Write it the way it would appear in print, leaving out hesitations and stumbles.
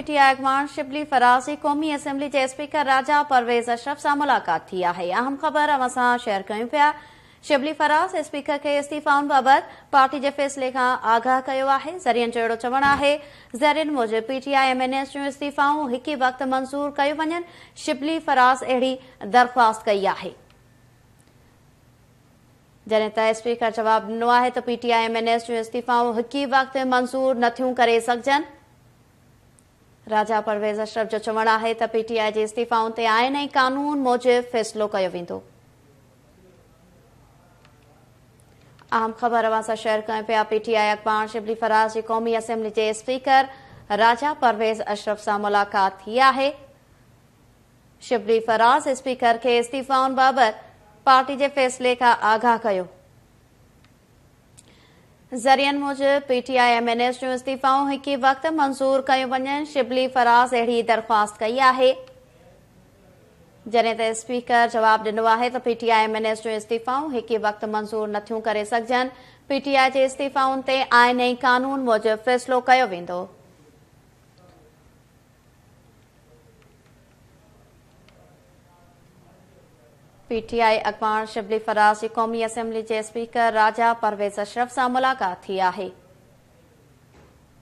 PTI अॻवान शिबली फराज़ जी क़ौमी assembly जे speaker राजा परवेज़ अशरफ सां मुलाक़ात थी आहे। अहम ख़बर अवां सां शेयर कयूं पिया। शिबली फराज़ स्पीकर के इस्तीफ़ाउनि बाबति पार्टी जे फ़ैसिले खां आगाह कयो आहे। ज़रियनि जो अहिड़ो चवणु आहे। ज़रियनि मूजिबि पीटीआई एमएनएस जूं इस्तीफ़ाऊं हिक ई वक़्तु मंज़ूर कयूं वञनि। शिबली फराज़ अहिड़ी दरख़्वास्त कई आहे। जॾहिं त स्पीकर जवाब ॾिनो आहे त पीटीआई एमएनएस जूं इस्तीफ़ाऊं हिक ई वक़्तु मंज़ूर नथियूं करे सघजनि। राजा परवेज़ अशरफ जो चवणु आहे त पीटीआई जे इस्तीफ़ाउनि ते आइन ऐं कानून मूजिबि फ़ैसिलो कयो वेंदो। अहम ख़बर अवां सां शेयर कयूं पिया। पीटीआई अॻवान शिबली फराज़ जी क़ौमी असेंबली जे स्पीकर राजा परवेज़ अशरफ सां मुलाक़ात थी आहे। शिबली फराज़ स्पीकर के इस्तीफ़ाउनि बाबति पार्टी जे फ़ैसिले खां आगाह कयो। ज़रियनि मूजिबि पीटीआई एमएनएस जूं इस्तीफ़ाऊं हिक ई वक़्तु मंज़ूर कयूं वञनि। शिबली फराज़ अहिड़ी दरख़्वास्त कई आहे। जॾहिं त स्पीकर जवाब ॾिनो आहे त पीटीआई एमएनएस जूं इस्तीफ़ाऊं हिक ई वक़्तु मंज़ूर नथियूं करे सघजनि। पीटीआई जे इस्तीफ़ाउनि ते आइन ऐं कानून मूजिबि फ़ैसिलो कयो वेंदो। पीटीआई अॻवान शिबली फराज़ जी क़ौमी असेंबली जे स्पीकर राजा परवेज़ अशरफ सां मुलाक़ात थी आहे।